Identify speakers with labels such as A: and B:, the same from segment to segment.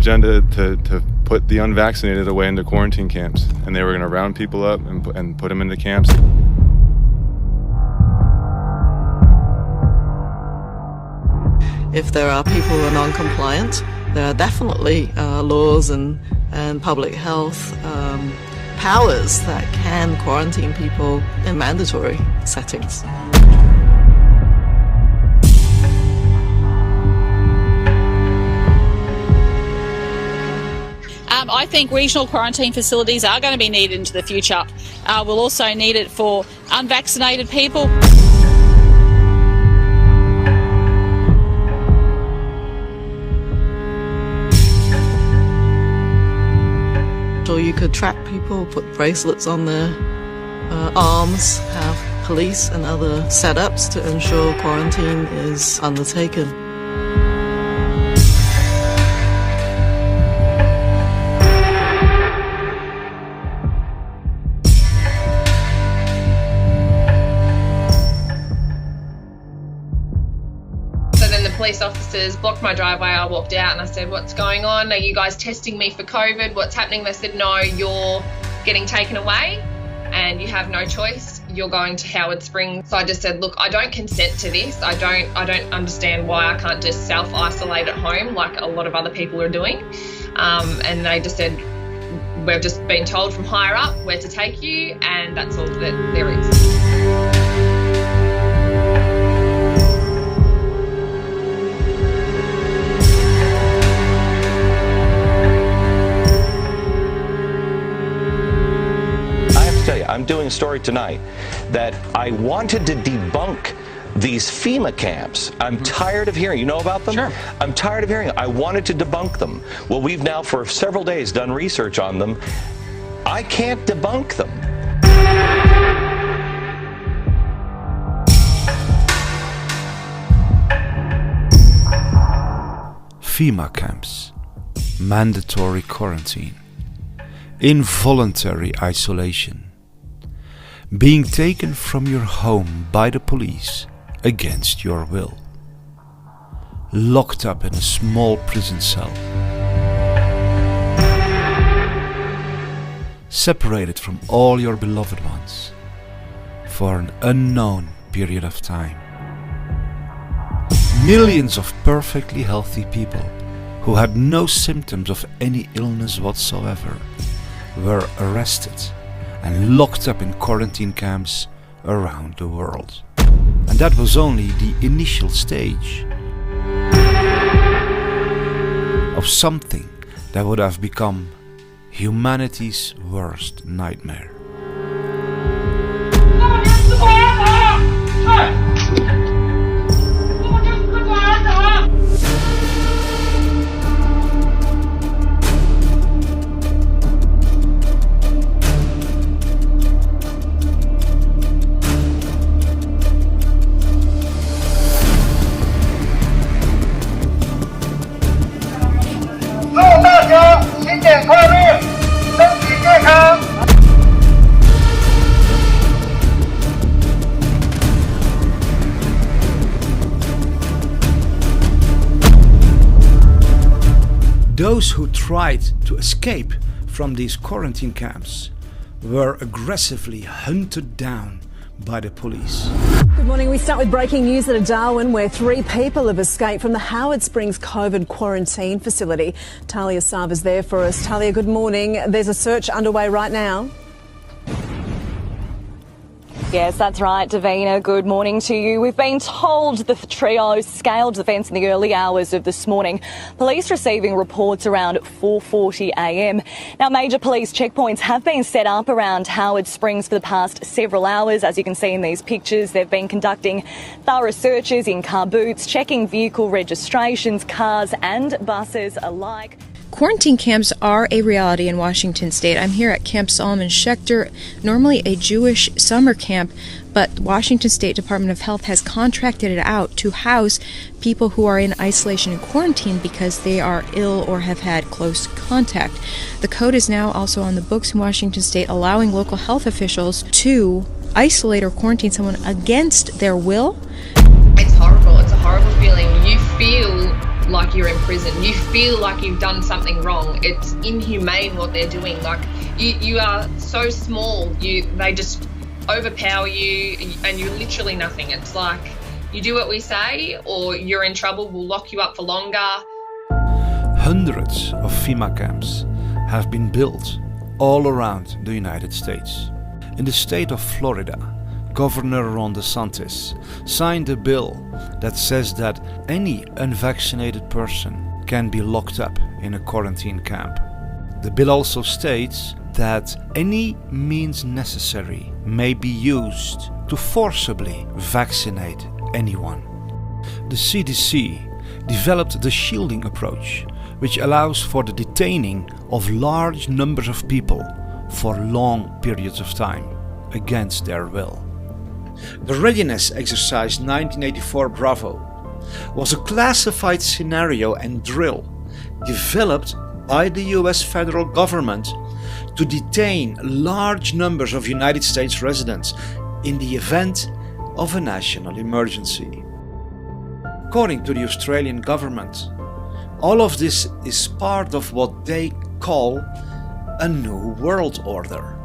A: agenda to put the unvaccinated away into quarantine camps, and they were going to round people up and put them into camps.
B: If there are people who are non-compliant, there are definitely laws and public health powers that can quarantine people in mandatory settings.
C: I think regional quarantine facilities are going to be needed into the future. We'll also need it for unvaccinated people.
B: Or you could track people, put bracelets on their arms, have police and other setups to ensure quarantine is undertaken.
D: Police officers blocked my driveway. I walked out and I said, "What's going on? Are you guys testing me for COVID? What's happening?" They said, "No, you're getting taken away and you have no choice. You're going to Howard Springs." So I just said, "Look, I don't consent to this. I don't understand why I can't just self-isolate at home like a lot of other people are doing." And they just said, "We've just been told from higher up where to take you, and that's all that there is."
E: I'm doing a story tonight that I wanted to debunk these FEMA camps. I'm tired of hearing. You know about them?
F: Sure.
E: I'm tired of hearing it. I wanted to debunk them. Well, we've now for several days done research on them. I can't debunk them.
G: FEMA camps, mandatory quarantine, involuntary isolation, being taken from your home by the police against your will, locked up in a small prison cell, separated from all your beloved ones for an unknown period of time. Millions of perfectly healthy people who had no symptoms of any illness whatsoever were arrested and locked up in quarantine camps around the world. And that was only the initial stage of something that would have become humanity's worst nightmare. Those who tried to escape from these quarantine camps were aggressively hunted down by the police.
H: Good morning. We start with breaking news out of Darwin, where 3 people have escaped from the Howard Springs COVID quarantine facility. Talia Sava's there for us. Talia, good morning. There's a search underway right now.
I: Yes, that's right, Davina. Good morning to you. We've been told the trio scaled the fence in the early hours of this morning. Police receiving reports around 4:40 a.m. Now, major police checkpoints have been set up around Howard Springs for the past several hours. As you can see in these pictures, they've been conducting thorough searches in car boots, checking vehicle registrations, cars and buses alike.
J: Quarantine camps are a reality in Washington state. I'm here at Camp Solomon Schechter, normally a Jewish summer camp, but Washington State Department of Health has contracted it out to house people who are in isolation and quarantine because they are ill or have had close contact. The code is now also on the books in Washington state, allowing local health officials to isolate or quarantine someone against their will.
D: It's horrible. It's a horrible feeling. You feel like you're in prison. You feel like you've done something wrong. It's inhumane what they're doing. Like you are so small, they just overpower you and you're literally nothing. It's like you do what we say or you're in trouble, we'll lock you up for longer.
G: Hundreds of FEMA camps have been built all around the United States. In the state of Florida, Governor Ron DeSantis signed a bill that says that any unvaccinated person can be locked up in a quarantine camp. The bill also states that any means necessary may be used to forcibly vaccinate anyone. The CDC developed the shielding approach, which allows for the detaining of large numbers of people for long periods of time against their will. The Readiness Exercise 1984 Bravo was a classified scenario and drill developed by the US federal government to detain large numbers of United States residents in the event of a national emergency. According to the Australian government, all of this is part of what they call a new world order.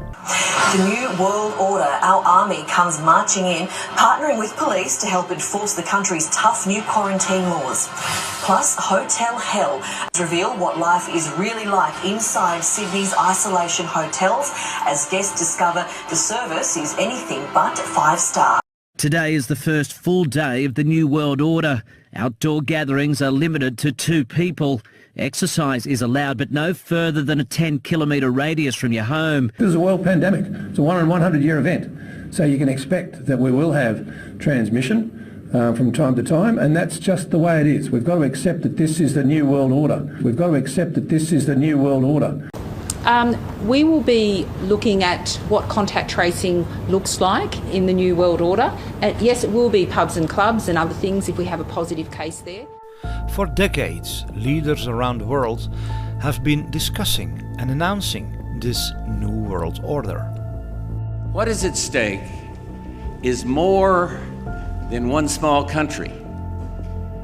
F: The new world order, our army comes marching in, partnering with police to help enforce the country's tough new quarantine laws. Plus, Hotel Hell reveal what life is really like inside Sydney's isolation hotels as guests discover the service is anything but 5-star.
K: Today is the first full day of the new world order. Outdoor gatherings are limited to 2 people. Exercise is allowed, but no further than a 10-kilometre radius from your home.
L: This is a world pandemic. It's a 1 in 100-year event. So you can expect that we will have transmission from time to time, and that's just the way it is. We've got to accept that this is the new world order. We've got to accept that this is the new world order.
M: We will be looking at what contact tracing looks like in the new world order. Yes, it will be pubs and clubs and other things if we have a positive case there.
G: For decades, leaders around the world have been discussing and announcing this new world order.
N: What is at stake is more than one small country.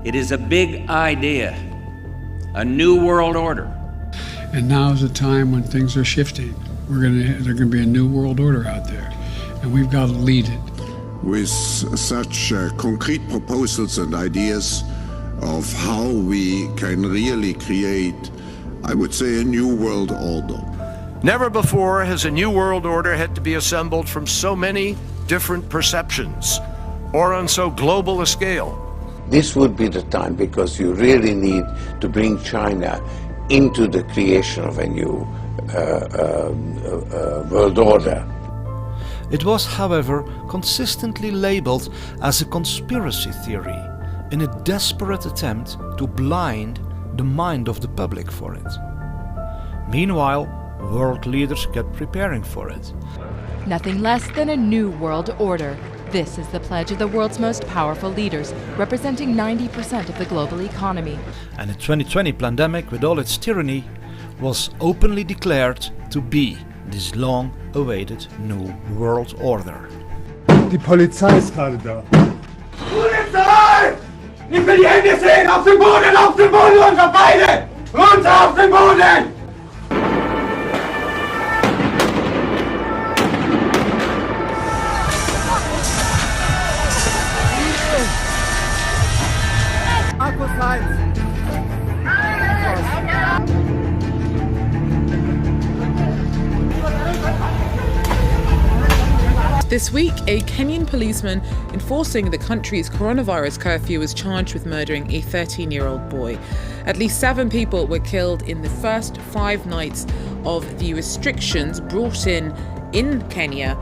N: It is a big idea, a new world order.
O: And now is the time when things are shifting. There's going to be a new world order out there, and we've got to lead it.
P: With such concrete proposals and ideas of how we can really create, I would say, a new world order.
Q: Never before has a new world order had to be assembled from so many different perceptions or on so global a scale.
R: This would be the time because you really need to bring China into the creation of a new world order.
G: It was, however, consistently labeled as a conspiracy theory in a desperate attempt to blind the mind of the public for it. Meanwhile, world leaders kept preparing for it.
S: Nothing less than a new world order. This is the pledge of the world's most powerful leaders, representing 90% of the global economy.
G: And the 2020 pandemic, with all its tyranny, was openly declared to be this long-awaited new world order.
T: Die Polizei ist gerade da.
U: Polizei! Ich will die Hände sehen! Auf den Boden, runter beide! Runter auf den Boden!
V: This week, a Kenyan policeman enforcing the country's coronavirus curfew was charged with murdering a 13-year-old boy. At least 7 people were killed in the first 5 nights of the restrictions brought in Kenya.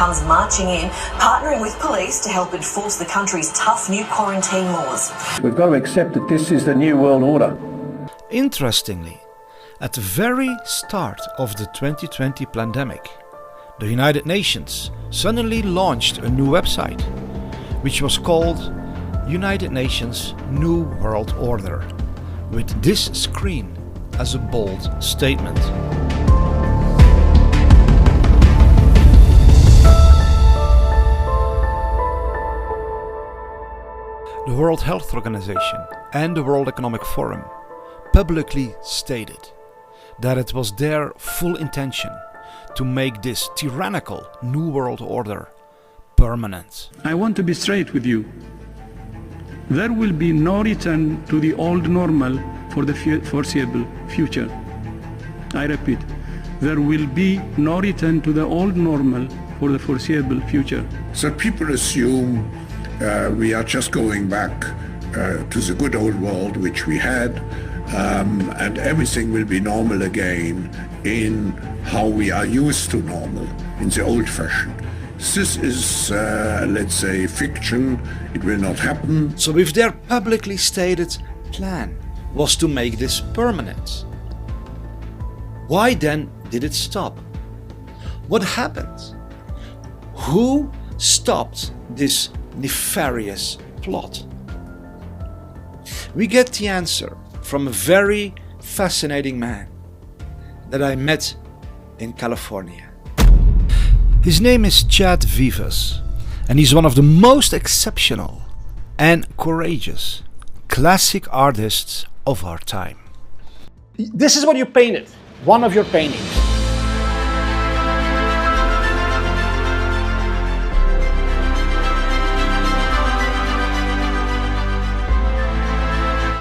F: comes marching in, partnering with police to help enforce the country's tough new quarantine laws.
L: We've got to accept that this is the new world order.
G: Interestingly, at the very start of the 2020 pandemic, the United Nations suddenly launched a new website, which was called United Nations New World Order, with this screen as a bold statement. The World Health Organization and the World Economic Forum publicly stated that it was their full intention to make this tyrannical New World Order permanent.
A: I want to be straight with you. There will be no return to the old normal for the foreseeable future. I repeat, there will be no return to the old normal for the foreseeable future.
P: So people assume we are just going back to the good old world which we had, and everything will be normal again in how we are used to normal, in the old fashion. This is, let's say, fiction. It will not happen.
G: So if their publicly stated plan was to make this permanent, why then did it stop? What happened? Who stopped this nefarious plot? We get the answer from a very fascinating man that I met in California. His name is Chad Vivas, and he's one of the most exceptional and courageous classic artists of our time.
C: This is what you painted, one of your paintings.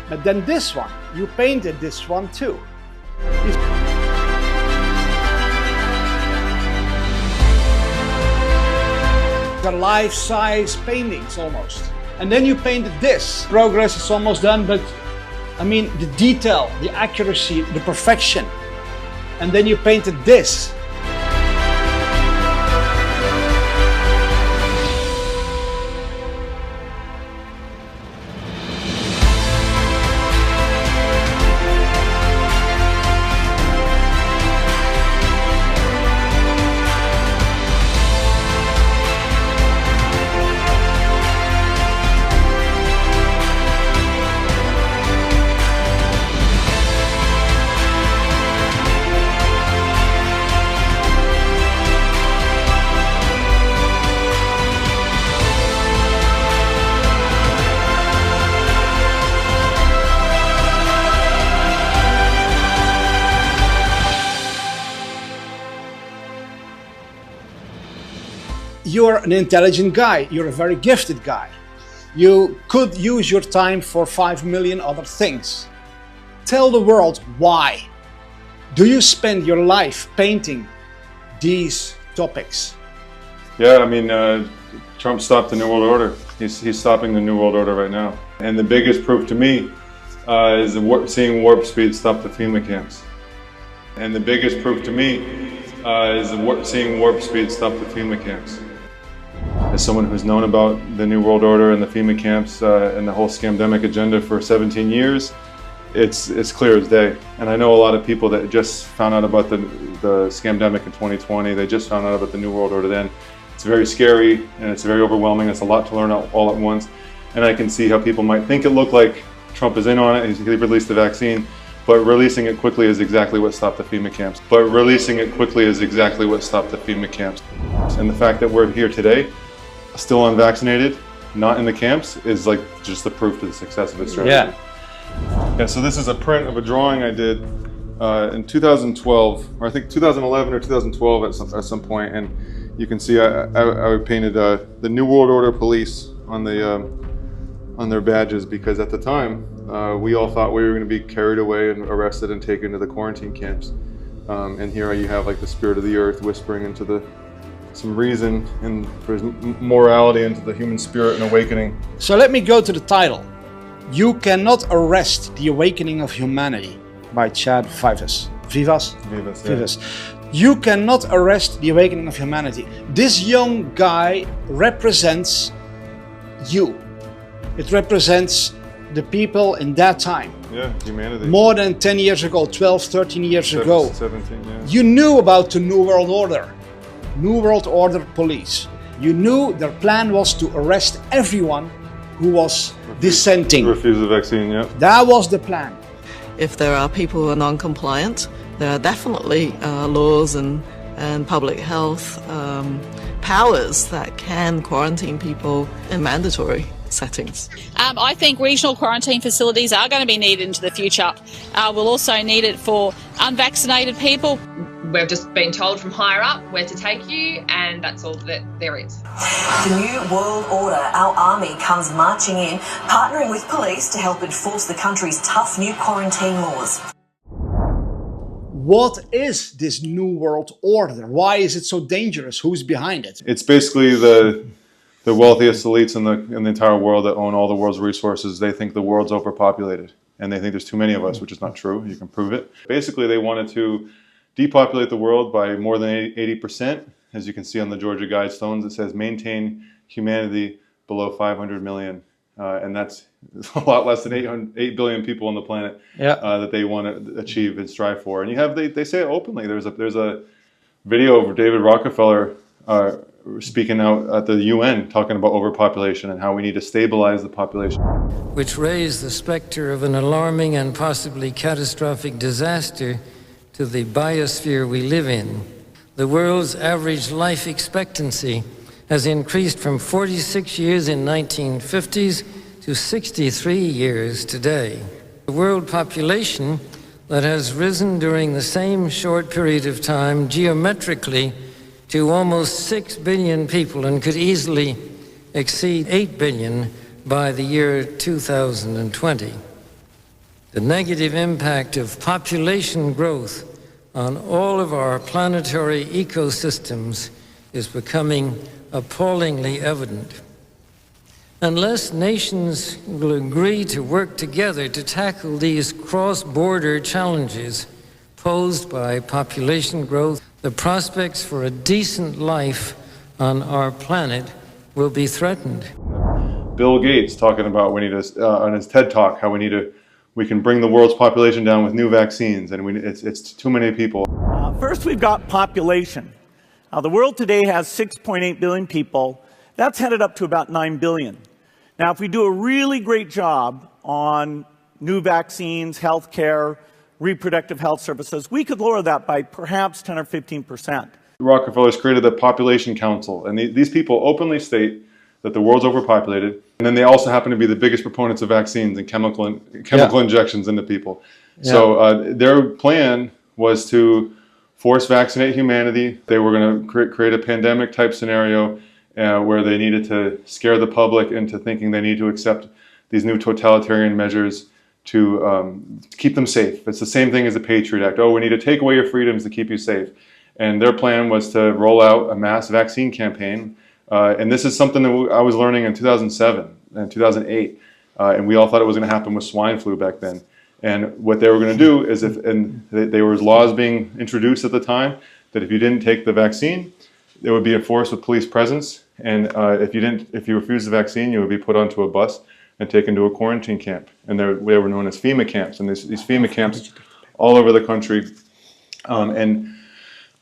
C: But then this one, you painted this one too. They're life-size paintings almost. And then you painted this. Progress is almost done, but I mean the detail, the accuracy, the perfection. And then you painted this. You're an intelligent guy, you're a very gifted guy. You could use your time for 5 million other things. Tell the world why. Do you spend your life painting these topics?
W: Yeah, I mean, Trump stopped the New World Order. He's stopping the New World Order right now. And the biggest proof to me is seeing warp speed stop the FEMA camps. And the biggest proof to me is seeing warp speed stop the FEMA camps. As someone who's known about the New World Order and the FEMA camps and the whole scamdemic agenda for 17 years, it's clear as day. And I know a lot of people that just found out about the scamdemic in 2020. They just found out about the New World Order then. It's very scary and it's very overwhelming. It's a lot to learn all at once. And I can see how people might think it looked like Trump is in on it. He released the vaccine. But releasing it quickly is exactly what stopped the FEMA camps. And the fact that we're here today, still unvaccinated, not in the camps, is like just the proof to the success of its strategy. Yeah, so this is a print of a drawing I did in 2012, or I think 2011 or 2012 at some point, and you can see I painted the New World Order police on their badges, because at the time we all thought we were going to be carried away and arrested and taken to the quarantine camps. And here you have like the spirit of the earth whispering into some reason and morality into the human spirit and awakening.
C: So let me go to the title. You Cannot Arrest the Awakening of Humanity by Chad Vivas. Vivas?
W: Vivas, yeah.
C: Vivas. You cannot arrest the awakening of humanity. This young guy represents you. It represents the people in that time.
W: Yeah, humanity.
C: More than 10 years ago, 12, 13 years ago.
W: 17, yeah.
C: You knew about the New World Order. New World Order police. You knew their plan was to arrest everyone who was dissenting.
W: Refuse the vaccine, yeah.
C: That was the plan.
B: If there are people who are non-compliant, there are definitely laws and public health powers that can quarantine people in mandatory settings.
E: I think regional quarantine facilities are going to be needed into the future. We'll also need it for unvaccinated people.
D: We've just been told from higher up where to take you, and that's all that there is.
F: The New World Order, our army, comes marching in, partnering with police to help enforce the country's tough new quarantine laws.
C: What is this New World Order? Why is it so dangerous? Who's behind it?
W: It's basically the wealthiest elites in the entire world that own all the world's resources. They think the world's overpopulated, and they think there's too many of us, which is not true. You can prove it. Basically, they wanted to depopulate the world by more than 80%. As you can see on the Georgia Guidestones, it says maintain humanity below 500 million. And that's a lot less than 8 billion people on the planet that they want to achieve and strive for. And you have, they say it openly. There's a video of David Rockefeller speaking out at the UN talking about overpopulation and how we need to stabilize the population.
H: Which raised the specter of an alarming and possibly catastrophic disaster to the biosphere we live in. The world's average life expectancy has increased from 46 years in 1950s to 63 years today. The world population that has risen during the same short period of time geometrically to almost 6 billion people and could easily exceed 8 billion by the year 2020. The negative impact of population growth on all of our planetary ecosystems is becoming appallingly evident. Unless nations will agree to work together to tackle these cross-border challenges posed by population growth, the prospects for a decent life on our planet will be threatened.
W: Bill Gates talking about we need to, on his TED Talk, how we can bring the world's population down with new vaccines, and it's too many people.
X: First, we've got population. The world today has 6.8 billion people. That's headed up to about 9 billion. Now, if we do a really great job on new vaccines, healthcare, reproductive health services, we could lower that by perhaps 10 or 15%.
W: Rockefeller's created the Population Council, and these people openly state that the world's overpopulated, and then they also happen to be the biggest proponents of vaccines and chemical injections into people. Yeah. So their plan was to force vaccinate humanity. They were going to create a pandemic type scenario where they needed to scare the public into thinking they need to accept these new totalitarian measures to keep them safe. It's the same thing as the Patriot Act. Oh, we need to take away your freedoms to keep you safe. And their plan was to roll out a mass vaccine campaign. And this is something that I was learning in 2007 and 2008. And we all thought it was going to happen with swine flu back then. And what they were going to do is, there was laws being introduced at the time that if you didn't take the vaccine, there would be enforced with police presence. And if you refused the vaccine, you would be put onto a bus and taken to a quarantine camp. And they were known as FEMA camps. And these FEMA camps all over the country. And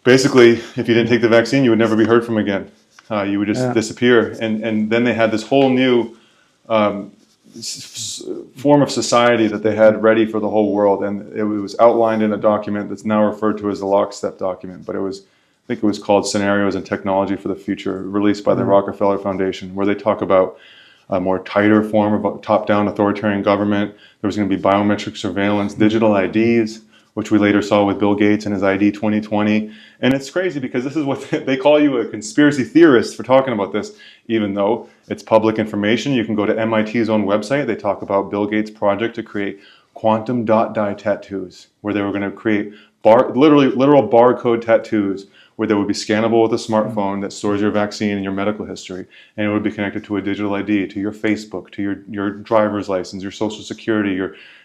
W: basically, if you didn't take the vaccine, you would never be heard from again. You would just disappear. And then they had this whole new form of society that they had ready for the whole world. And it was outlined in a document that's now referred to as the Lockstep document. But I think it was called Scenarios and Technology for the Future, released by the Rockefeller Foundation, where they talk about a more tighter form of top-down authoritarian government. There was going to be biometric surveillance, digital IDs, which we later saw with Bill Gates and his ID 2020. And it's crazy because this is what they call you a conspiracy theorist for talking about this, even though it's public information. You can go to MIT's own website. They talk about Bill Gates' project to create quantum dot dye tattoos, where they were going to create literal barcode tattoos where they would be scannable with a smartphone that stores your vaccine and your medical history, and it would be connected to a digital ID, to your Facebook, to your driver's license, your social security,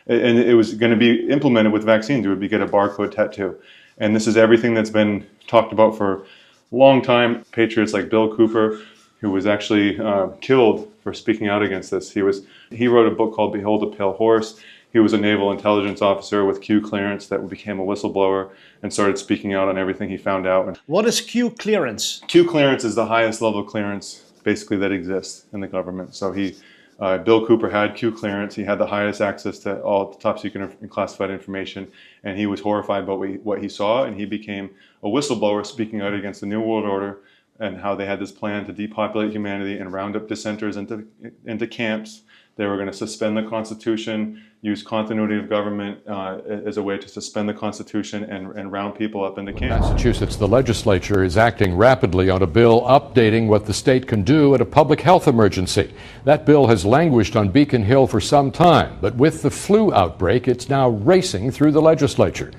W: and it was going to be implemented with vaccines. You would get a barcode tattoo. And this is everything that's been talked about for a long time. Patriots like Bill Cooper, who was actually killed for speaking out against this. He wrote a book called Behold a Pale Horse. He was a naval intelligence officer with Q clearance that became a whistleblower and started speaking out on everything he found out.
C: What is Q clearance?
W: Q clearance is the highest level of clearance basically that exists in the government. So Bill Cooper had Q clearance. He had the highest access to all top secret and classified information, and he was horrified by what he saw, and he became a whistleblower speaking out against the New World Order and how they had this plan to depopulate humanity and round up dissenters into camps. They were going to suspend the Constitution, use continuity of government as a way to suspend the Constitution and round people up into camps.
I: Massachusetts, the legislature is acting rapidly on a bill updating what the state can do at a public health emergency. That bill has languished on Beacon Hill for some time, but with the flu outbreak, it's now racing through the legislature.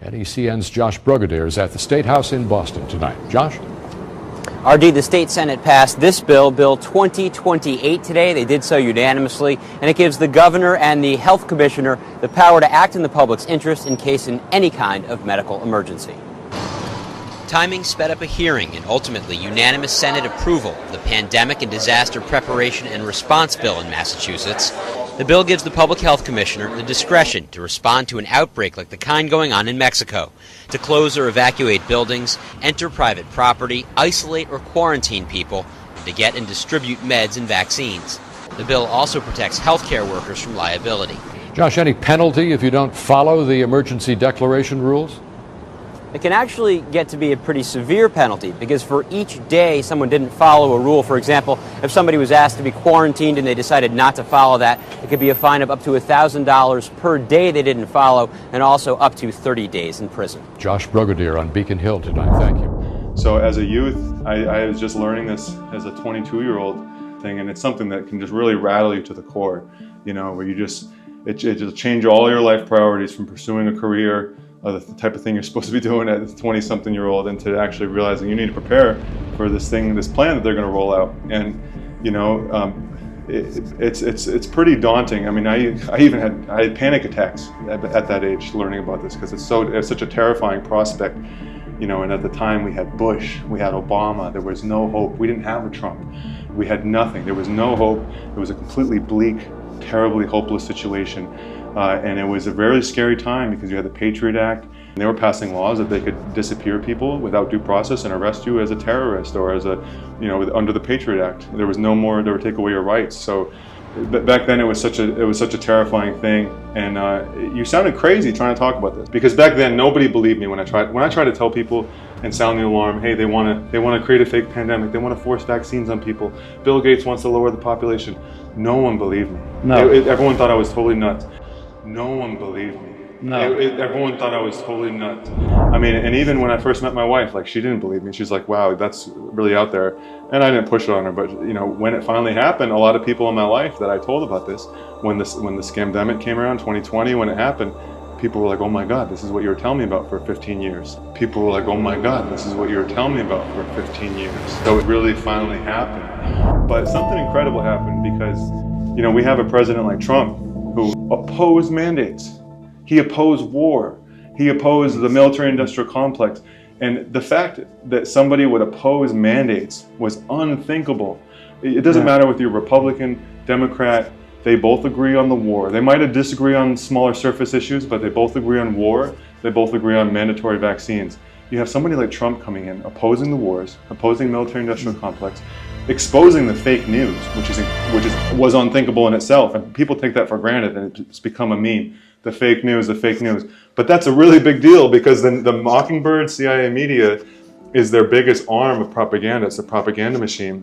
I: NECN's Josh Brugadier is at the State House in Boston tonight. Josh?
J: RD, the state Senate passed this bill, Bill 2028 today. They did so unanimously, and it gives the governor and the health commissioner the power to act in the public's interest in case in any kind of medical emergency.
K: Timing sped up a hearing and ultimately unanimous Senate approval of the Pandemic and Disaster Preparation and Response Bill in Massachusetts. The bill gives the Public Health Commissioner the discretion to respond to an outbreak like the kind going on in Mexico, to close or evacuate buildings, enter private property, isolate or quarantine people, and to get and distribute meds and vaccines. The bill also protects healthcare workers from liability.
I: Josh, any penalty if you don't follow the emergency declaration rules?
J: It can actually get to be a pretty severe penalty because for each day someone didn't follow a rule, for example, if somebody was asked to be quarantined and they decided not to follow that, it could be a fine of up to $1,000 per day they didn't follow and also up to 30 days in prison.
I: Josh Brugadier on Beacon Hill tonight. Thank you.
W: So as a youth, I was just learning this as a 22-year-old thing, and it's something that can just really rattle you to the core, you know, where it just change all your life priorities from pursuing a career, the type of thing you're supposed to be doing at 20-something-year-old, into actually realizing you need to prepare for this plan that they're going to roll out. And you know, it's pretty daunting. I mean, I had panic attacks at that age learning about this because it's such a terrifying prospect. You know, and at the time we had Bush, we had Obama. There was no hope. We didn't have a Trump. We had nothing. There was no hope. It was a completely bleak, terribly hopeless situation. And it was a very scary time because you had the Patriot Act, and they were passing laws that they could disappear people without due process and arrest you as a terrorist or as under the Patriot Act. There was no more, they would take away your rights. So back then it was such a terrifying thing, and you sounded crazy trying to talk about this because back then nobody believed me when I tried to tell people and sound the alarm. Hey, they want to create a fake pandemic. They want to force vaccines on people. Bill Gates wants to lower the population. No one believed me.
A: No.
W: Everyone thought I was totally nuts. No one believed me.
A: No.
W: Everyone thought I was totally nuts. I mean, and even when I first met my wife, like, she didn't believe me. She's like, wow, that's really out there. And I didn't push it on her, but you know, when it finally happened, a lot of people in my life that I told about this, when the scamdemic came around, 2020, when it happened, people were like, oh my God, this is what you were telling me about for 15 years. People were like, oh my God, this is what you were telling me about for 15 years. So it really finally happened. But something incredible happened because, you know, we have a president like Trump who opposed mandates. He opposed war. He opposed the military-industrial complex. And the fact that somebody would oppose mandates was unthinkable. It doesn't matter whether you're Republican, Democrat, they both agree on the war. They might disagree on smaller surface issues, but they both agree on war. They both agree on mandatory vaccines. You have somebody like Trump coming in, opposing the wars, opposing the military-industrial complex, exposing the fake news, which was unthinkable in itself, and people take that for granted, and it's become a meme. The fake news, the fake news. But that's a really big deal because the Mockingbird CIA media is their biggest arm of propaganda. It's a propaganda machine,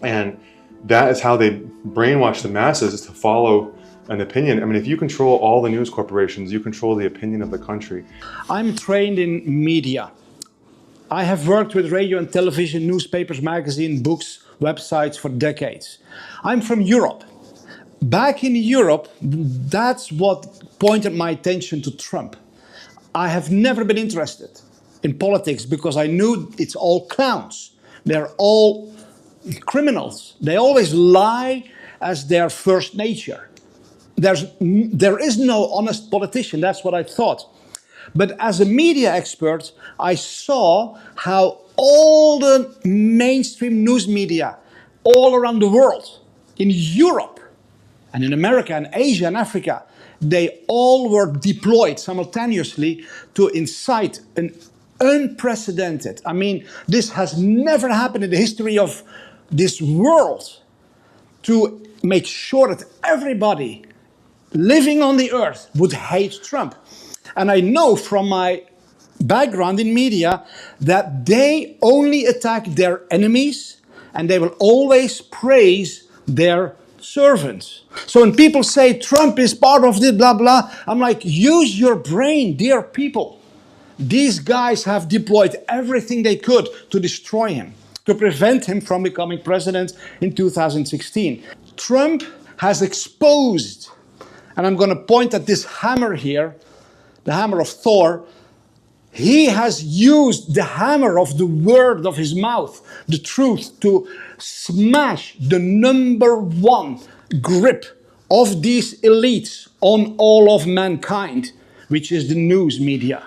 W: and that is how they brainwash the masses, is to follow an opinion. I mean, if you control all the news corporations, you control the opinion of the country.
C: I'm trained in media. I have worked with radio and television, newspapers, magazines, books, websites for decades. I'm from Europe. Back in Europe, that's what pointed my attention to Trump. I have never been interested in politics because I knew it's all clowns. They're all criminals. They always lie as their first nature. There is no honest politician. That's what I thought. But as a media expert, I saw how all the mainstream news media all around the world, in Europe and in America and Asia and Africa, they all were deployed simultaneously to incite an unprecedented, I mean, this has never happened in the history of this world, to make sure that everybody living on the earth would hate Trump. And I know from my background in media that they only attack their enemies and they will always praise their servants. So when people say Trump is part of this blah blah, I'm like, use your brain, dear people. These guys have deployed everything they could to destroy him, to prevent him from becoming president in 2016. Trump has exposed, and I'm going to point at this hammer here, the hammer of Thor. He has used the hammer of the word of his mouth, the truth, to smash the #1 grip of these elites on all of mankind, which is the news media.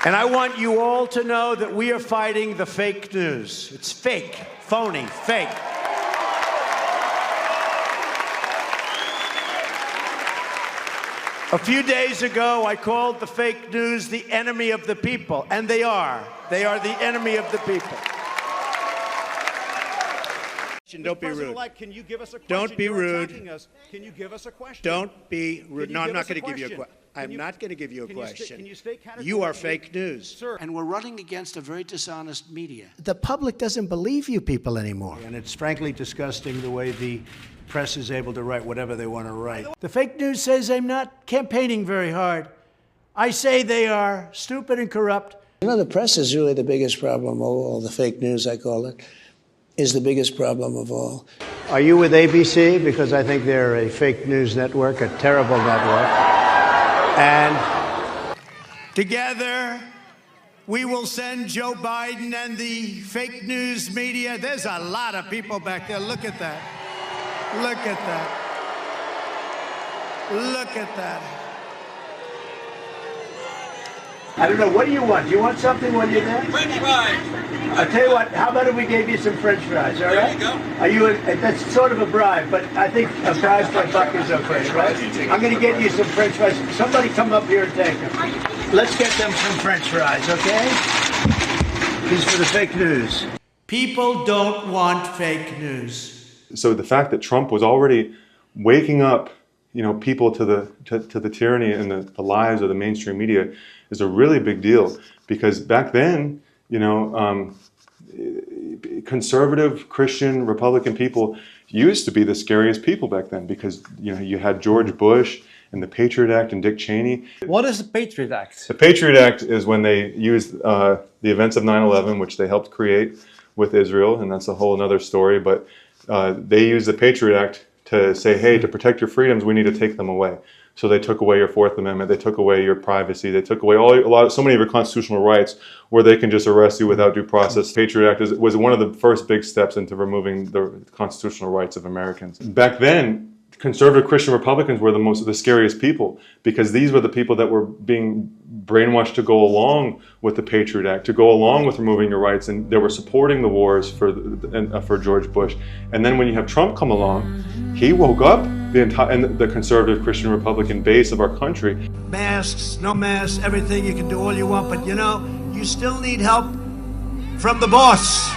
M: And I want you all to know that we are fighting the fake news. It's fake, phony, fake. A few days ago, I called the fake news the enemy of the people, and they are. They are the enemy of the people. Don't be rude.
N: Can you give us a question?
M: Don't be rude.
N: Can you give us a question?
M: Don't be rude. No, I'm not going to give you a question. I'm not going to give you a question. You are fake news.
N: Sir. And we're running against a very dishonest media.
M: The public doesn't believe you people anymore. And it's frankly disgusting the way the press is able to write whatever they want to write. The fake news says I'm not campaigning very hard. I say they are stupid and corrupt.
O: You know, the press is really the biggest problem of all. The fake news, I call it, is the biggest problem of all.
M: Are you with ABC? Because I think they're a fake news network, a terrible network. And together, we will send Joe Biden and the fake news media. There's a lot of people back there. Look at that. Look at that. Look at that. I don't know. What do you want? Do you want something when you're there? French fries. I'll tell you what. How about if we gave you some French fries? All right. There you go. Are you? That's sort of a bribe, but I think a bribe for a buck is okay, right? I'm going to get you some French fries. Somebody come up here and take them. Let's get them some French fries, okay? These for the fake news. People don't want fake news.
W: So the fact that Trump was already waking up, people to the tyranny and the lies of the mainstream media is a really big deal, because back then, conservative, Christian, Republican people used to be the scariest people back then, because you had George Bush and the Patriot Act and Dick Cheney.
C: What is the Patriot Act?
W: The Patriot Act is when they used the events of 9/11, which they helped create with Israel, and that's a whole other story, but they used the Patriot Act to say, hey, to protect your freedoms, we need to take them away. So they took away your Fourth Amendment, they took away your privacy, they took away so many of your constitutional rights, where they can just arrest you without due process. The Patriot Act was one of the first big steps into removing the constitutional rights of Americans. Back then, conservative Christian Republicans were the scariest people, because these were the people that were being brainwashed to go along with the Patriot Act, to go along with removing your rights, and they were supporting the wars for George Bush. And then when you have Trump come along, he woke up the conservative Christian Republican base of our country.
M: Masks, no masks, everything, you can do all you want, but you still need help from the boss.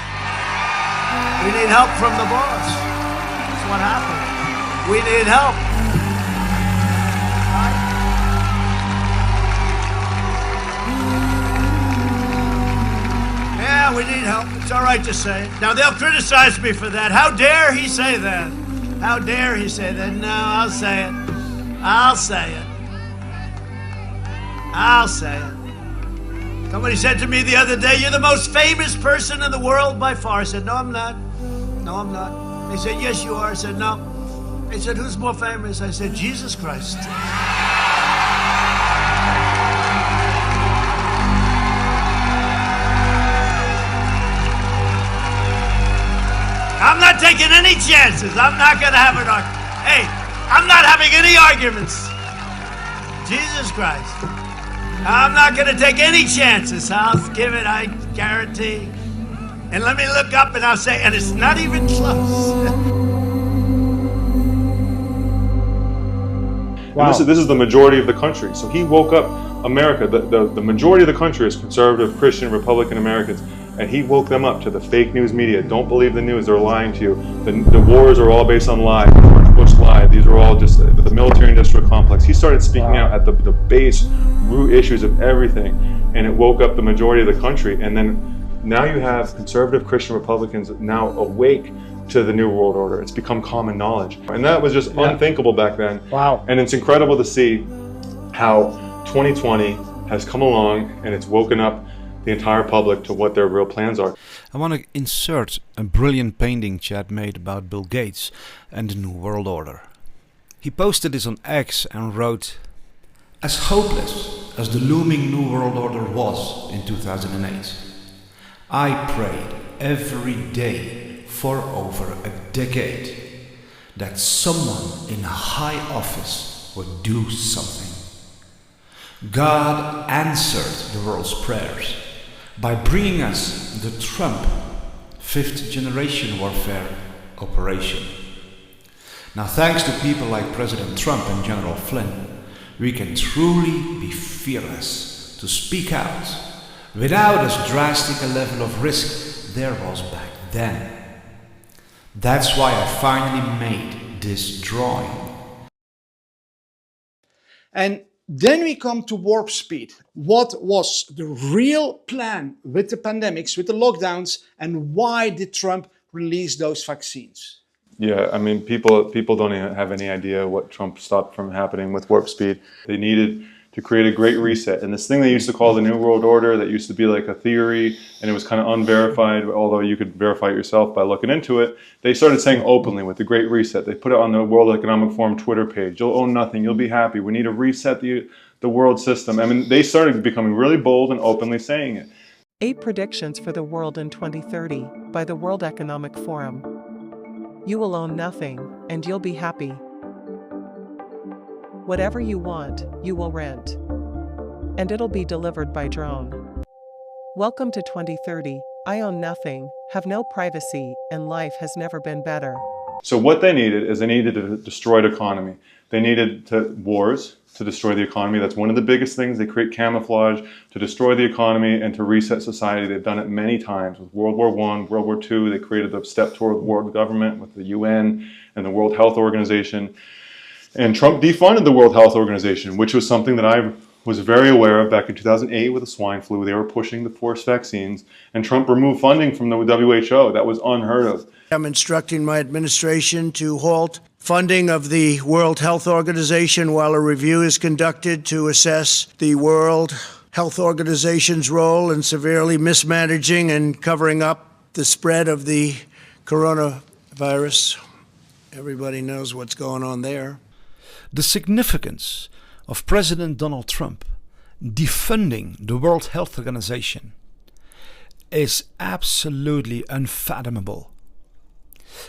M: We need help from the boss. That's what happened. We need help. Yeah, we need help. It's all right to say it. Now, they'll criticize me for that. How dare he say that? How dare he say that? No, I'll say it. I'll say it. I'll say it. Somebody said to me the other day, you're the most famous person in the world by far. I said, no, I'm not. No, I'm not. They said, yes, you are. I said, no. They said, who's more famous? I said, Jesus Christ. I'm not taking any chances. I'm not going to have an argument. Hey, I'm not having any arguments. Jesus Christ. I'm not going to take any chances. I'll give it, I guarantee. And let me look up and I'll say, and it's not even close.
W: Wow. And this is the majority of the country. So he woke up America. The majority of the country is conservative, Christian, Republican Americans. And he woke them up to the fake news media. Don't believe the news, they're lying to you. The wars are all based on lies. George Bush lied. These are all just the military-industrial complex. He started speaking out at the base, root issues of everything. And it woke up the majority of the country. And then now you have conservative Christian Republicans now awake to the New World Order. It's become common knowledge. And that was just unthinkable back then.
C: Wow.
W: And it's incredible to see how 2020 has come along and it's woken up the entire public to what their real plans are.
G: I want to insert a brilliant painting Chad made about Bill Gates and the New World Order. He posted this on X and wrote, "As hopeless as the looming New World Order was in 2008, I prayed every day for over a decade that someone in a high office would do something. God answered the world's prayers by bringing us the Trump fifth generation warfare operation. Now, thanks to people like President Trump and General Flynn, we can truly be fearless to speak out without as drastic a level of risk there was back then. That's why I finally made this drawing."
C: And then we come to warp speed. What was the real plan with the pandemics, with the lockdowns, and why did Trump release those vaccines?
W: Yeah, I mean, people don't even have any idea what Trump stopped from happening with warp speed. They needed to create a great reset. And this thing they used to call the New World Order, that used to be like a theory, and it was kind of unverified, although you could verify it yourself by looking into it. They started saying openly with the Great Reset. They put it on the World Economic Forum Twitter page. You'll own nothing, you'll be happy. We need to reset the world system. I mean, they started becoming really bold and openly saying it.
Q: 8 predictions for the world in 2030 by the World Economic Forum. You will own nothing, and you'll be happy. Whatever you want, you will rent. And it'll be delivered by drone. Welcome to 2030. I own nothing, have no privacy, and life has never been better.
W: So what they needed is they needed a destroyed economy. They needed wars to destroy the economy. That's one of the biggest things. They create camouflage to destroy the economy and to reset society. They've done it many times with World War I, World War II. They created the step toward world government with the UN and the World Health Organization. And Trump defunded the World Health Organization, which was something that I was very aware of back in 2008 with the swine flu. They were pushing the forced vaccines, and Trump removed funding from the WHO. That was unheard of.
N: I'm instructing my administration to halt funding of the World Health Organization while a review is conducted to assess the World Health Organization's role in severely mismanaging and covering up the spread of the coronavirus. Everybody knows what's going on there.
G: The significance of President Donald Trump defunding the World Health Organization is absolutely unfathomable,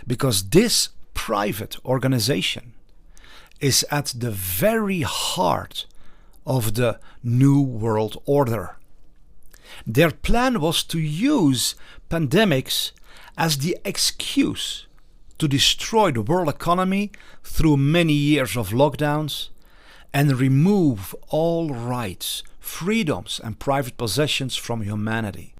G: because this private organization is at the very heart of the New World Order. Their plan was to use pandemics as the excuse to destroy the world economy through many years of lockdowns and remove all rights, freedoms and private possessions from humanity.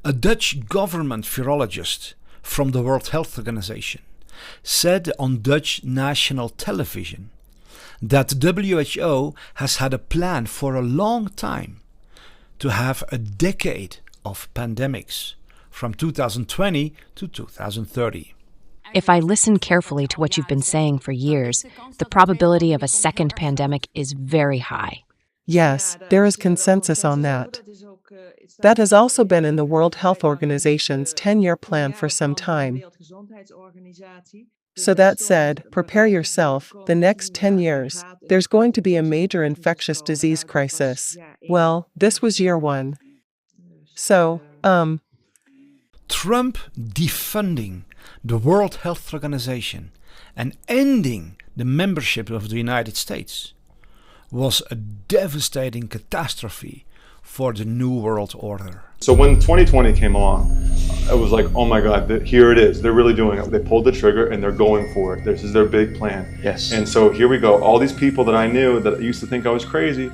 G: A Dutch government virologist from the World Health Organization said on Dutch national television that WHO has had a plan for a long time to have a decade of pandemics from 2020 to 2030.
R: If I listen carefully to what you've been saying for years, the probability of a second pandemic is very high.
Q: Yes, there is consensus on that. That has also been in the World Health Organization's 10-year plan for some time. So that said, prepare yourself. The next 10 years, there's going to be a major infectious disease crisis. Well, this was year 1. So,
G: Trump defunding the World Health Organization and ending the membership of the United States was a devastating catastrophe for the New World Order.
W: So when 2020 came along, I was like, oh my God, here it is. They're really doing it. They pulled the trigger and they're going for it. This is their big plan.
C: Yes.
W: And so here we go. All these people that I knew that used to think I was crazy,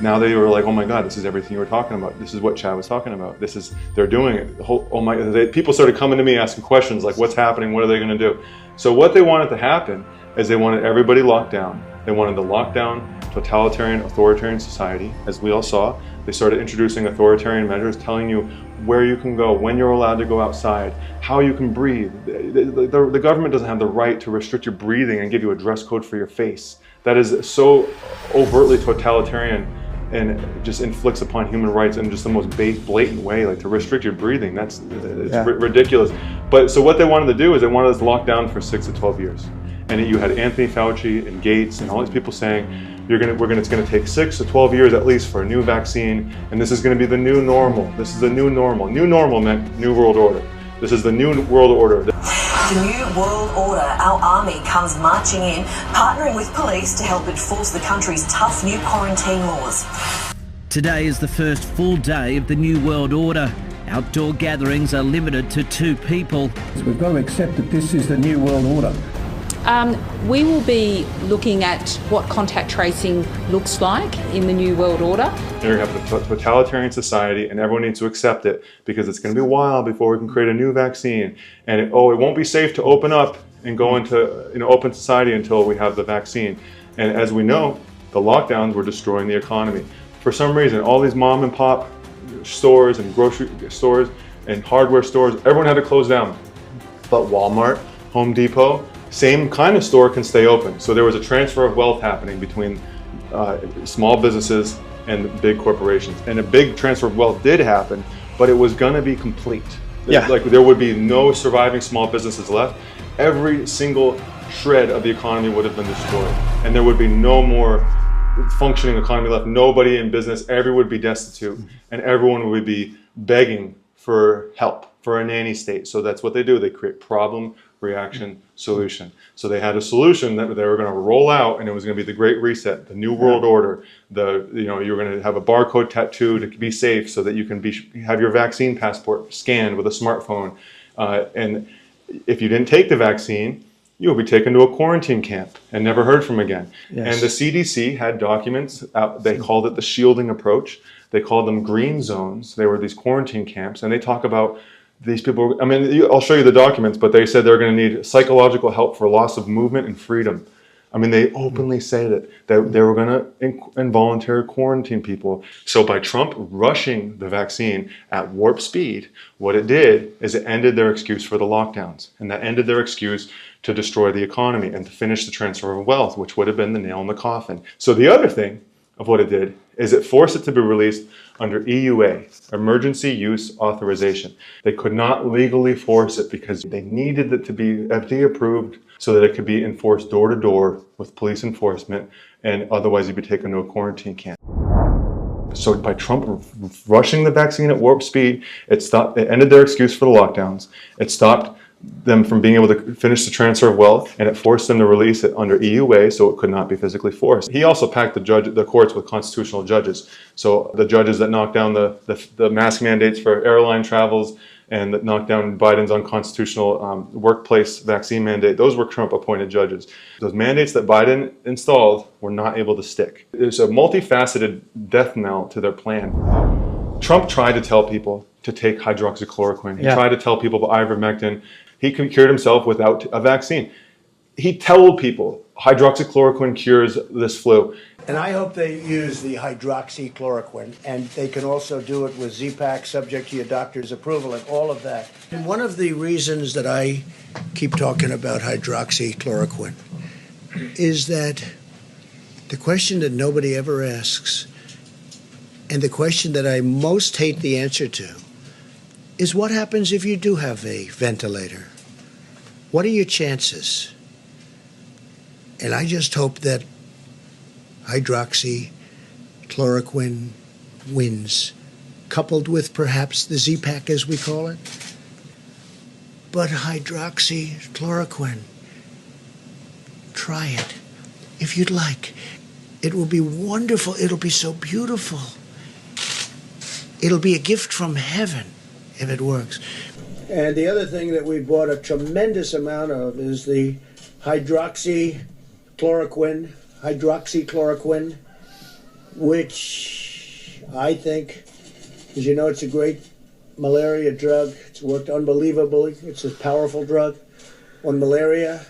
W: now they were like, oh my God, this is everything you were talking about. This is what Chad was talking about. They're doing it. People started coming to me asking questions like, what's happening? What are they going to do? So what they wanted to happen is they wanted everybody locked down. They wanted the lockdown, totalitarian, authoritarian society, as we all saw. They started introducing authoritarian measures, telling you where you can go, when you're allowed to go outside, how you can breathe. The government doesn't have the right to restrict your breathing and give you a dress code for your face. That is so overtly totalitarian and just inflicts upon human rights in just the most blatant way, like to restrict your breathing. It's ridiculous. But so what they wanted to do is they wanted us locked down for 6 to 12 years. And you had Anthony Fauci and Gates and all these people saying, it's going to take 6 to 12 years at least for a new vaccine, and this is going to be the new normal. This is the new normal. New normal meant New World Order. This is the New World Order.
F: The New World Order, our army comes marching in, partnering with police to help enforce the country's tough new quarantine laws.
S: Today is the first full day of the New World Order. Outdoor gatherings are limited to 2 people.
L: So we've got to accept that this is the New World Order.
T: We will be looking at what contact tracing looks like in the New World Order.
W: You're going to have a totalitarian society, and everyone needs to accept it because it's going to be a while before we can create a new vaccine. And it won't be safe to open up and go into open society until we have the vaccine. And as we know, the lockdowns were destroying the economy. For some reason, all these mom and pop stores and grocery stores and hardware stores, everyone had to close down. But Walmart, Home Depot, same kind of store can stay open. So there was a transfer of wealth happening between small businesses and big corporations. And a big transfer of wealth did happen, but it was gonna be complete.
C: Yeah.
W: Like there would be no surviving small businesses left. Every single shred of the economy would have been destroyed. And there would be no more functioning economy left. Nobody in business, everyone would be destitute, and everyone would be begging for help, for a nanny state. So that's what they do. They create problem, reaction, solution. So they had a solution that they were going to roll out, and it was going to be the Great Reset, the New World Order. You're going to have a barcode tattoo to be safe, so that you can have your vaccine passport scanned with a smartphone. And if you didn't take the vaccine, you'll be taken to a quarantine camp and never heard from again. Yes. And the CDC had documents out. They called it the shielding approach. They called them green zones. They were these quarantine camps, and they talk about these people. I mean, I'll show you the documents, but they said they're going to need psychological help for loss of movement and freedom. I mean, they openly say that they were going to involuntary quarantine people. So by Trump rushing the vaccine at warp speed, what it did is it ended their excuse for the lockdowns, and that ended their excuse to destroy the economy and to finish the transfer of wealth, which would have been the nail in the coffin. So the other thing of what it did is it forced it to be released under EUA, Emergency Use Authorization. They could not legally force it because they needed it to be FDA approved so that it could be enforced door to door with police enforcement, and otherwise you'd be taken to a quarantine camp. So by Trump rushing the vaccine at warp speed, it ended their excuse for the lockdowns. It stopped them from being able to finish the transfer of wealth, and it forced them to release it under EUA, so it could not be physically forced. He also packed the courts with constitutional judges. So the judges that knocked down the mask mandates for airline travels and that knocked down Biden's unconstitutional workplace vaccine mandate, those were Trump-appointed judges. Those mandates that Biden installed were not able to stick. There's a multifaceted death knell to their plan. Trump tried to tell people to take hydroxychloroquine. He tried to tell people about ivermectin. He cured himself without a vaccine. He told people hydroxychloroquine cures this flu.
N: And I hope they use the hydroxychloroquine, and they can also do it with Z-Pak, subject to your doctor's approval and all of that. And one of the reasons that I keep talking about hydroxychloroquine is that the question that nobody ever asks, and the question that I most hate the answer to, is what happens if you do have a ventilator? What are your chances? And I just hope that hydroxychloroquine wins, coupled with perhaps the Z-Pak, as we call it. But hydroxychloroquine, try it if you'd like.
O: It will be wonderful. It'll be so beautiful. It'll be a gift from heaven if it works. And the other thing that we bought a tremendous amount of is the hydroxychloroquine, which I think, as you know, it's a great malaria drug. It's worked unbelievably. It's a powerful drug on malaria.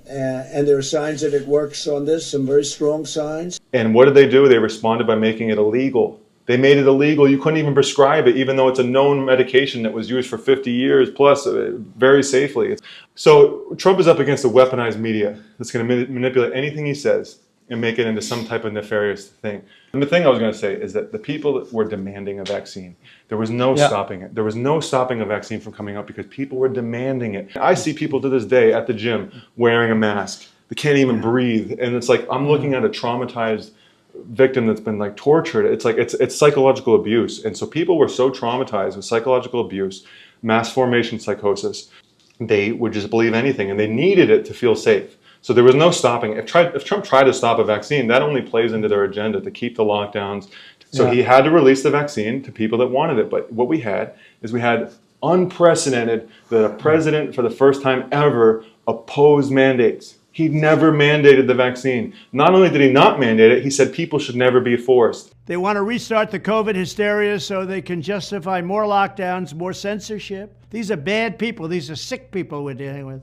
O: And there are signs that it works on this, some very strong signs.
W: And what did they do? They responded by making it illegal. They made it illegal. You couldn't even prescribe it, even though it's a known medication that was used for 50 years plus very safely. So Trump is up against a weaponized media that's going to manipulate anything he says and make it into some type of nefarious thing. And the thing I was going to say is that the people that were demanding a vaccine, there was no stopping it. There was no stopping a vaccine from coming out because people were demanding it. I see people to this day at the gym wearing a mask. They can't even breathe. And it's like, I'm looking at a traumatized victim that's been like tortured. It's like, it's psychological abuse. And so people were so traumatized with psychological abuse, mass formation psychosis, they would just believe anything and they needed it to feel safe. So there was no stopping. If Trump tried to stop a vaccine, that only plays into their agenda to keep the lockdowns. So he had to release the vaccine to people that wanted it. But what we had is we had unprecedented that a president for the first time ever opposed mandates. He never mandated the vaccine. Not only did he not mandate it, he said people should never be forced.
M: They want to restart the COVID hysteria so they can justify more lockdowns, more censorship. These are bad people. These are sick people we're dealing with.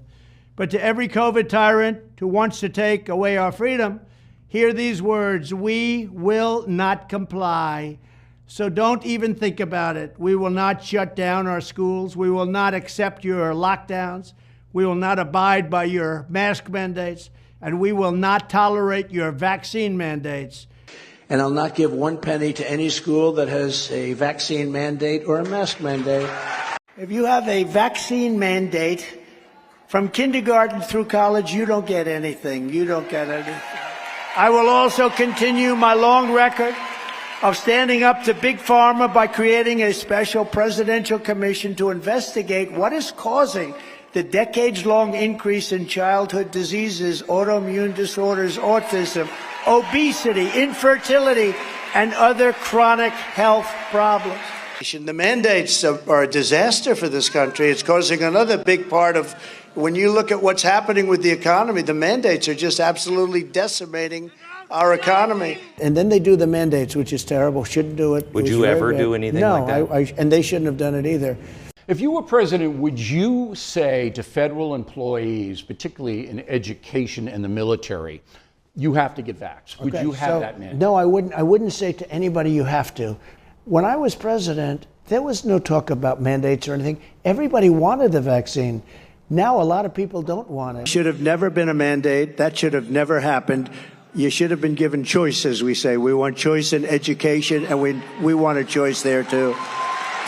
M: But to every COVID tyrant who wants to take away our freedom, hear these words: we will not comply. So don't even think about it. We will not shut down our schools. We will not accept your lockdowns. We will not abide by your mask mandates. And we will not tolerate your vaccine mandates.
O: And I'll not give 1 penny to any school that has a vaccine mandate or a mask mandate.
M: If you have a vaccine mandate, from kindergarten through college, you don't get anything. You don't get anything. I will also continue my long record of standing up to Big Pharma by creating a special presidential commission to investigate what is causing the decades-long increase in childhood diseases, autoimmune disorders, autism, obesity, infertility, and other chronic health problems.
O: The mandates are a disaster for this country. It's causing another big part of, when you look at what's happening with the economy, the mandates are just absolutely decimating our economy. And then they do the mandates, which is terrible. Shouldn't do it.
B: Would you ever do anything like that?
O: No, and they shouldn't have done it either.
P: If you were president, would you say to federal employees, particularly in education and the military, you have to get vaxxed? Would you have that mandate?
O: No, I wouldn't say to anybody you have to. When I was president, there was no talk about mandates or anything. Everybody wanted the vaccine. Now a lot of people don't want it.
M: Should have never been a mandate. That should have never happened. You should have been given choice, as we say. We want choice in education, and we want a choice there too.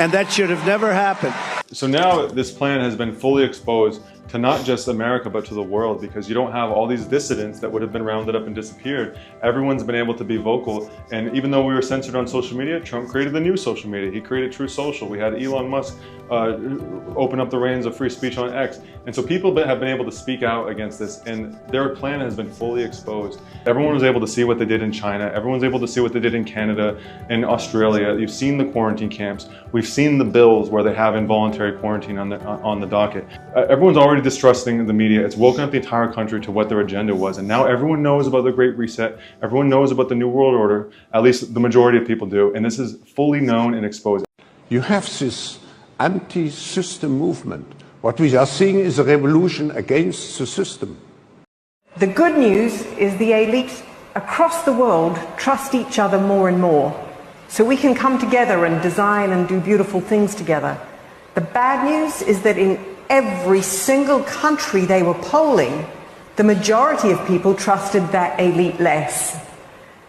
M: And that should have never happened.
W: So now this plan has been fully exposed to not just America, but to the world, because you don't have all these dissidents that would have been rounded up and disappeared. Everyone's been able to be vocal. And even though we were censored on social media, Trump created the new social media. He created True Social. We had Elon Musk open up the reins of free speech on X. And so people have been able to speak out against this, and their plan has been fully exposed. Everyone was able to see what they did in China. Everyone's able to see what they did in Canada and Australia. You've seen the quarantine camps. We've seen the bills where they have involuntary quarantine on the docket. Everyone's already distrusting the media. It's woken up the entire country to what their agenda was. And now everyone knows about the Great Reset. Everyone knows about the New World Order. At least the majority of people do. And this is fully known and exposed.
U: You have this anti-system movement. What we are seeing is a revolution against the system.
V: The good news is the elites across the world trust each other more and more. So we can come together and design and do beautiful things together. The bad news is that in every single country they were polling, the majority of people trusted that elite less.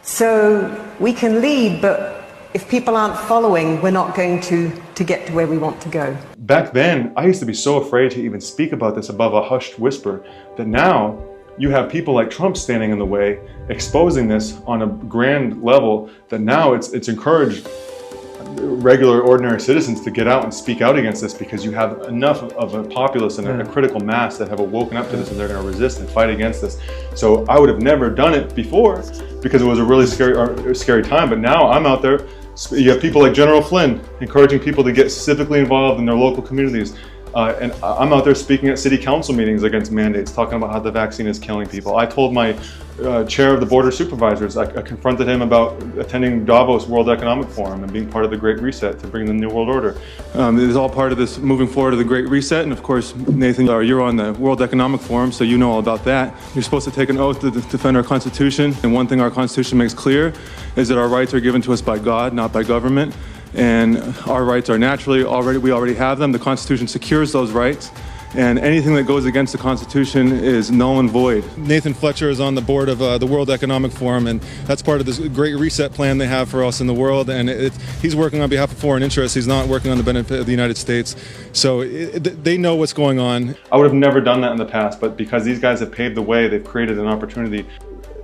V: So we can lead, but if people aren't following, we're not going to get to where we want to go.
W: Back then, I used to be so afraid to even speak about this above a hushed whisper, that now you have people like Trump standing in the way, exposing this on a grand level, that now it's encouraged regular, ordinary citizens to get out and speak out against this, because you have enough of a populace and a critical mass that have awoken up to this, and they're going to resist and fight against this. So I would have never done it before because it was a really scary time. But now I'm out there. You have people like General Flynn encouraging people to get civically involved in their local communities. And I'm out there speaking at city council meetings against mandates, talking about how the vaccine is killing people. I told my chair of the Board of Supervisors, I confronted him about attending Davos World Economic Forum and being part of the Great Reset to bring the New World Order. It is all part of this moving forward of the Great Reset. And of course, Nathan, you're on the World Economic Forum, so you know all about that. You're supposed to take an oath to defend our Constitution. And one thing our Constitution makes clear is that our rights are given to us by God, not by government. And our rights are naturally we already have them. The Constitution secures those rights, and anything that goes against the Constitution is null and void. Nathan Fletcher is on the board of the World Economic Forum, and that's part of this Great Reset plan they have for us in the world. And he's working on behalf of foreign interests. He's not working on the benefit of the United States. So they know what's going on. I would have never done that in the past, but because these guys have paved the way, they've created an opportunity.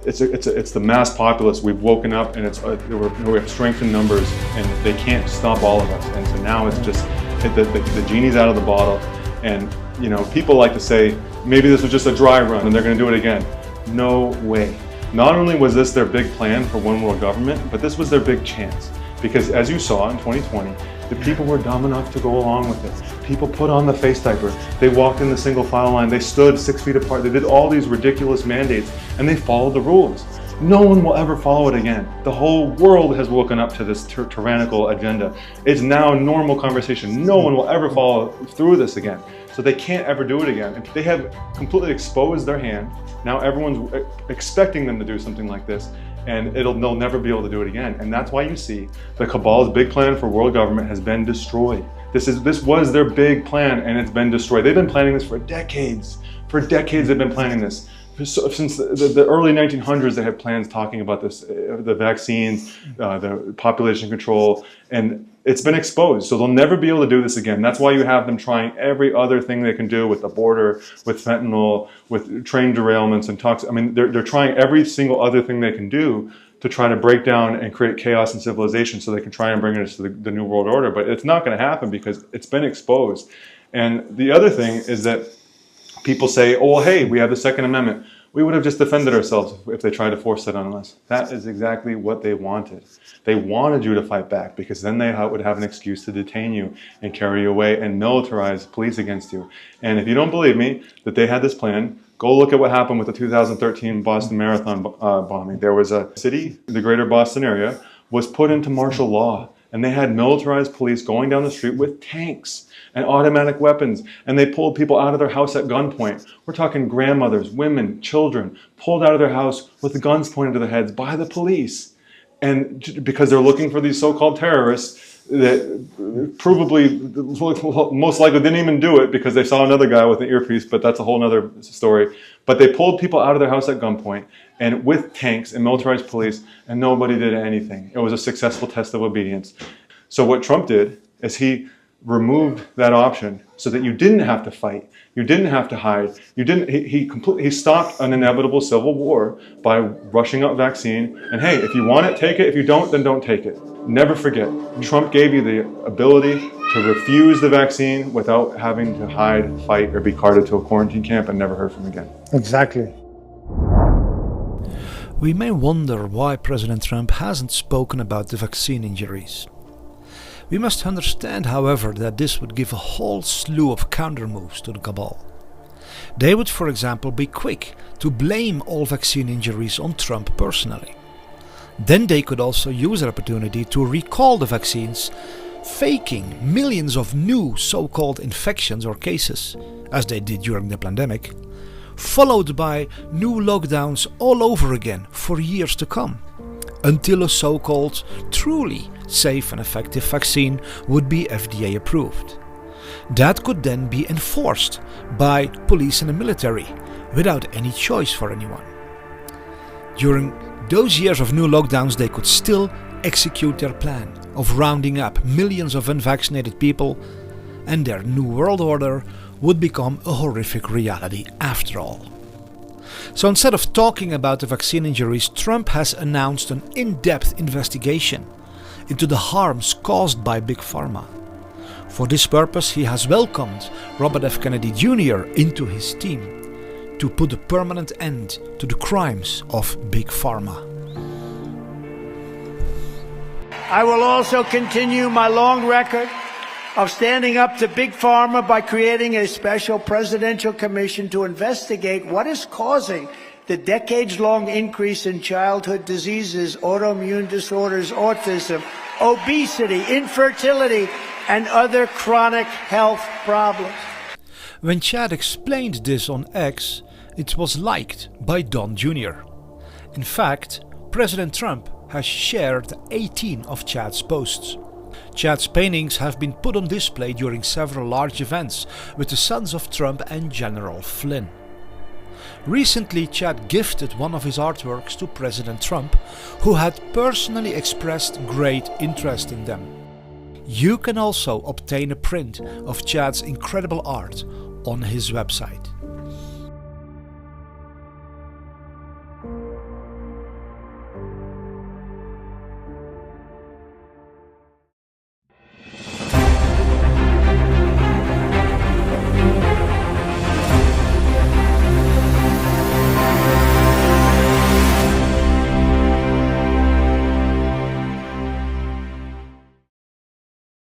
W: It's the mass populace. We've woken up, and we have strength in numbers, and they can't stop all of us. And so now it's just the genie's out of the bottle. And you know, people like to say maybe this was just a dry run and they're going to do it again. No way. Not only was this their big plan for one world government, but this was their big chance. Because as you saw in 2020, the people were dumb enough to go along with it. People put on the face diaper. They walked in the single file line. They stood 6 feet apart. They did all these ridiculous mandates, and they followed the rules. No one will ever follow it again. The whole world has woken up to this tyrannical agenda. It's now normal conversation. No one will ever follow through this again. So they can't ever do it again. And they have completely exposed their hand. Now everyone's expecting them to do something like this, and they'll never be able to do it again. And that's why you see the cabal's big plan for world government has been destroyed. This was their big plan, and it's been destroyed. They've been planning this for decades. For decades they've been planning this. Since the early 1900s, they had plans talking about this, the vaccines, the population control, and it's been exposed. So they'll never be able to do this again. That's why you have them trying every other thing they can do with the border, with fentanyl, with train derailments and toxic. I mean, they're trying every single other thing they can do to try to break down and create chaos and civilization so they can try and bring us to the New World Order. But it's not going to happen because it's been exposed. And the other thing is that people say, oh, hey, we have the Second Amendment. We would have just defended ourselves if they tried to force it on us. That is exactly what they wanted. They wanted you to fight back because then they would have an excuse to detain you and carry you away and militarize police against you. And if you don't believe me that they had this plan, go look at what happened with the 2013 Boston Marathon bombing. There was a city, the greater Boston area, was put into martial law. And they had militarized police going down the street with tanks and automatic weapons. And they pulled people out of their house at gunpoint. We're talking grandmothers, women, children, pulled out of their house with guns pointed to their heads by the police. And because they're looking for these so-called terrorists that probably, most likely didn't even do it because they saw another guy with an earpiece, but that's a whole other story. But they pulled people out of their house at gunpoint and with tanks and militarized police, and nobody did anything. It was a successful test of obedience. So what Trump did is he removed that option so that you didn't have to fight, you didn't have to hide, he stopped an inevitable civil war by rushing out vaccine. And hey, if you want it, take it. If you don't, then don't take it. Never forget, Trump gave you the ability to refuse the vaccine without having to hide, fight, or be carted to a quarantine camp and never heard from again.
C: Exactly.
G: We may wonder why President Trump hasn't spoken about the vaccine injuries. We must understand, however, that this would give a whole slew of countermoves to the cabal. They would, for example, be quick to blame all vaccine injuries on Trump personally. Then they could also use the opportunity to recall the vaccines, faking millions of new so-called infections or cases, as they did during the pandemic, followed by new lockdowns all over again for years to come, until a so-called truly safe and effective vaccine would be FDA approved. That could then be enforced by police and the military without any choice for anyone. During those years of new lockdowns, they could still execute their plan of rounding up millions of unvaccinated people, and their new world order would become a horrific reality after all. So instead of talking about the vaccine injuries, Trump has announced an in-depth investigation into the harms caused by Big Pharma. For this purpose, he has welcomed Robert F. Kennedy Jr. into his team to put a permanent end to the crimes of Big Pharma.
O: I will also continue my long record of standing up to Big Pharma by creating a special presidential commission to investigate what is causing the decades-long increase in childhood diseases, autoimmune disorders, autism, obesity, infertility, and other chronic health problems.
G: When Chad explained this on X, it was liked by Don Jr. In fact, President Trump has shared 18 of Chad's posts. Chad's paintings have been put on display during several large events with the sons of Trump and General Flynn. Recently, Chad gifted one of his artworks to President Trump, who had personally expressed great interest in them. You can also obtain a print of Chad's incredible art on his website.